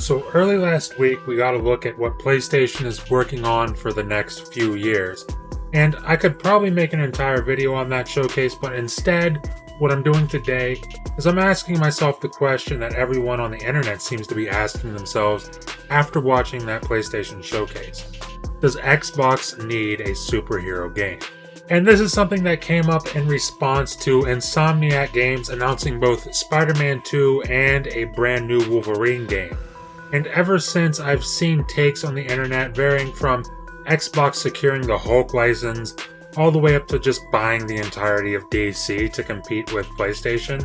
So early last week, we got a look at what PlayStation is working on for the next few years. And I could probably make an entire video on that showcase, but instead, what I'm doing today is I'm asking myself the question that everyone on the internet seems to be asking themselves after watching that PlayStation showcase. Does Xbox need a superhero game? And this is something that came up in response to Insomniac Games announcing both Spider-Man 2 and a brand new Wolverine game. And ever since, I've seen takes on the internet varying from Xbox securing the Hulk license all the way up to just buying the entirety of DC to compete with PlayStation.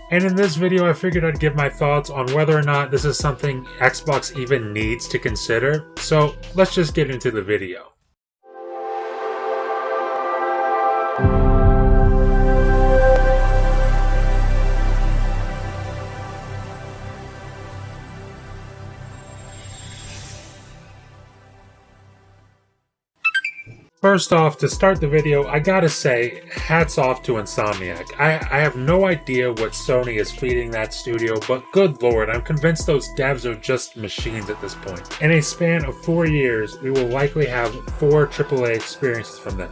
And in this video, I figured I'd give my thoughts on whether or not this is something Xbox even needs to consider. So let's just get into the video. First off, to start the video, I gotta say, hats off to Insomniac. I have no idea what Sony is feeding that studio, but good lord, I'm convinced those devs are just machines at this point. In a span of 4 years, we will likely have 4 AAA experiences from them.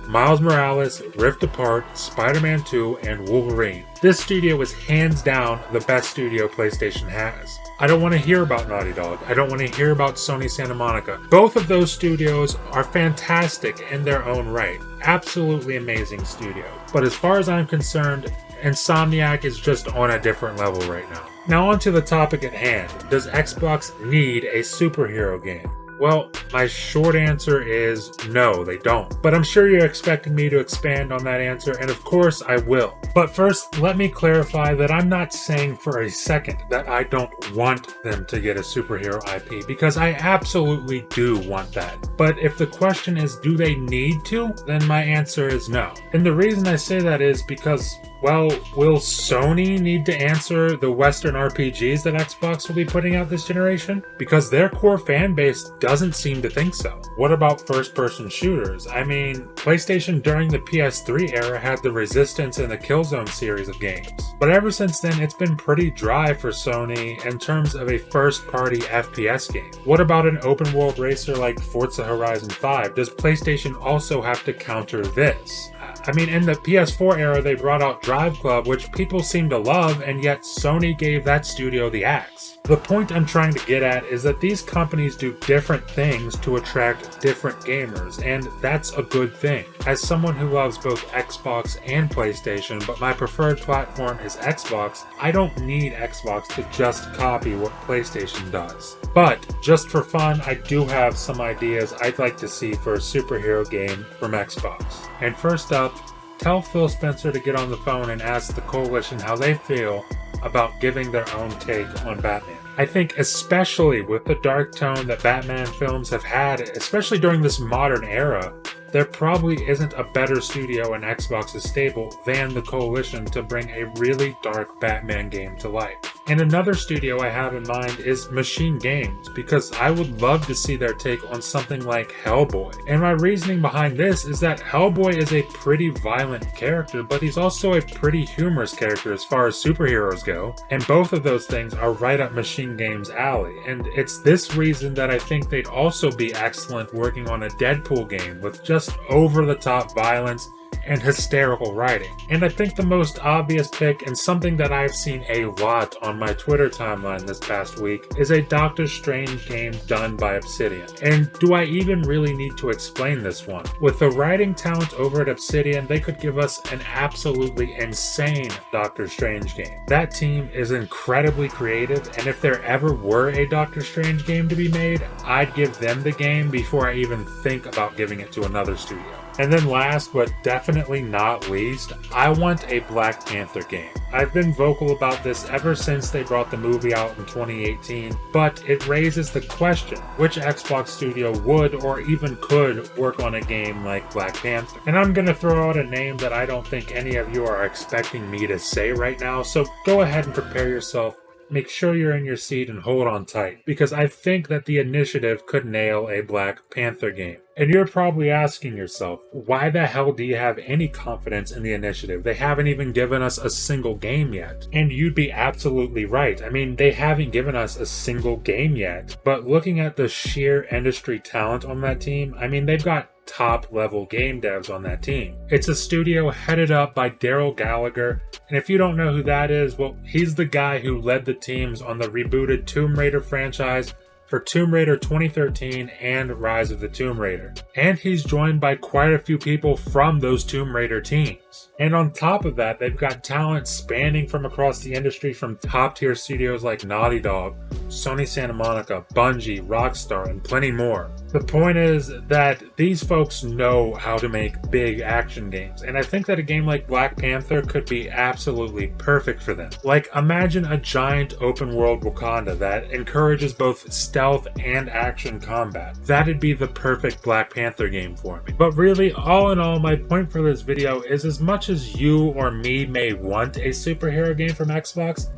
Miles Morales, Rift Apart, Spider-Man 2, and Wolverine. This studio is hands down the best studio PlayStation has. I don't want to hear about Naughty Dog. I don't want to hear about Sony Santa Monica. Both of those studios are fantastic in their own right. Absolutely amazing studio. But as far as I'm concerned, Insomniac is just on a different level right now. Now on to the topic at hand. Does Xbox need a superhero game? Well, my short answer is no, they don't. But I'm sure you're expecting me to expand on that answer, and of course I will. But first, let me clarify that I'm not saying for a second that I don't want them to get a superhero IP, because I absolutely do want that. But if the question is, do they need to? Then my answer is no. And the reason I say that is because, well, will Sony need to answer the Western RPGs that Xbox will be putting out this generation? Because their core fan base doesn't seem to think so. What about first-person shooters? I mean, PlayStation during the PS3 era had the Resistance and the Killzone series of games. But ever since then, it's been pretty dry for Sony in terms of a first-party FPS game. What about an open-world racer like Forza Horizon 5? Does PlayStation also have to counter this? I mean, in the PS4 era, they brought out Drive Club, which people seem to love, and yet Sony gave that studio the axe. The point I'm trying to get at is that these companies do different things to attract different gamers, and that's a good thing. As someone who loves both Xbox and PlayStation, but my preferred platform is Xbox, I don't need Xbox to just copy what PlayStation does. But, just for fun, I do have some ideas I'd like to see for a superhero game from Xbox. And first up, tell Phil Spencer to get on the phone and ask the Coalition how they feel about giving their own take on Batman. I think especially with the dark tone that Batman films have had, especially during this modern era, there probably isn't a better studio in Xbox's stable than the Coalition to bring a really dark Batman game to life. And another studio I have in mind is Machine Games, because I would love to see their take on something like Hellboy. And my reasoning behind this is that Hellboy is a pretty violent character, but he's also a pretty humorous character as far as superheroes go. And both of those things are right up Machine Games' alley. And it's this reason that I think they'd also be excellent working on a Deadpool game with just over-the-top violence and hysterical writing. And I think the most obvious pick, and something that I've seen a lot on my Twitter timeline this past week, is a Doctor Strange game done by Obsidian. And do I even really need to explain this one? With the writing talent over at Obsidian, they could give us an absolutely insane Doctor Strange game. That team is incredibly creative, and if there ever were a Doctor Strange game to be made, I'd give them the game before I even think about giving it to another studio. And then last but definitely not least, I want a Black Panther game. I've been vocal about this ever since they brought the movie out in 2018, but it raises the question, which Xbox studio would or even could work on a game like Black Panther? And I'm gonna throw out a name that I don't think any of you are expecting me to say right now, so go ahead and prepare yourself. Make sure you're in your seat and hold on tight, because I think that the initiative could nail a Black Panther game. And you're probably asking yourself, why the hell do you have any confidence in the initiative? They haven't even given us a single game yet. And you'd be absolutely right. I mean, they haven't given us a single game yet. But looking at the sheer industry talent on that team, I mean, they've got top level game devs on that team. It's a studio headed up by Daryl Gallagher, and if you don't know who that is, well, he's the guy who led the teams on the rebooted Tomb Raider franchise for Tomb Raider 2013 and Rise of the Tomb Raider. And he's joined by quite a few people from those Tomb Raider teams. And on top of that, they've got talent spanning from across the industry from top tier studios like Naughty Dog, Sony Santa Monica, Bungie, Rockstar, and plenty more. The point is that these folks know how to make big action games, and I think that a game like Black Panther could be absolutely perfect for them. Like, imagine a giant open world Wakanda that encourages both stealth and action combat. That'd be the perfect Black Panther game for me. But really, all in all, my point for this video is, as much as you or me may want a superhero game from Xbox,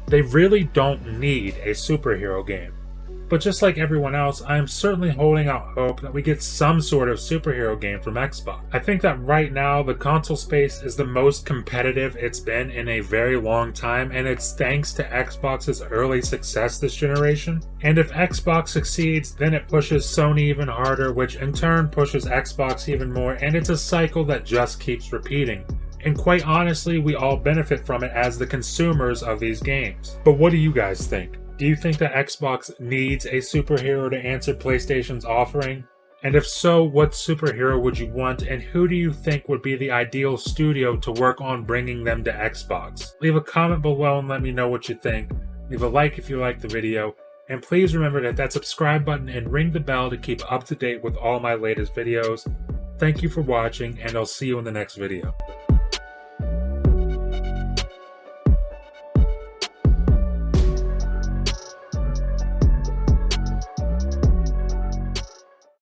they really don't need a superhero game. But just like everyone else, I am certainly holding out hope that we get some sort of superhero game from Xbox. I think that right now the console space is the most competitive it's been in a very long time, and it's thanks to Xbox's early success this generation. And if Xbox succeeds, then it pushes Sony even harder, which in turn pushes Xbox even more, and it's a cycle that just keeps repeating. And quite honestly, we all benefit from it as the consumers of these games. But what do you guys think? Do you think that Xbox needs a superhero to answer PlayStation's offering? And if so, what superhero would you want, and who do you think would be the ideal studio to work on bringing them to Xbox? Leave a comment below and let me know what you think. Leave a like if you liked the video, and please remember to hit that subscribe button and ring the bell to keep up to date with all my latest videos. Thank you for watching, and I'll see you in the next video.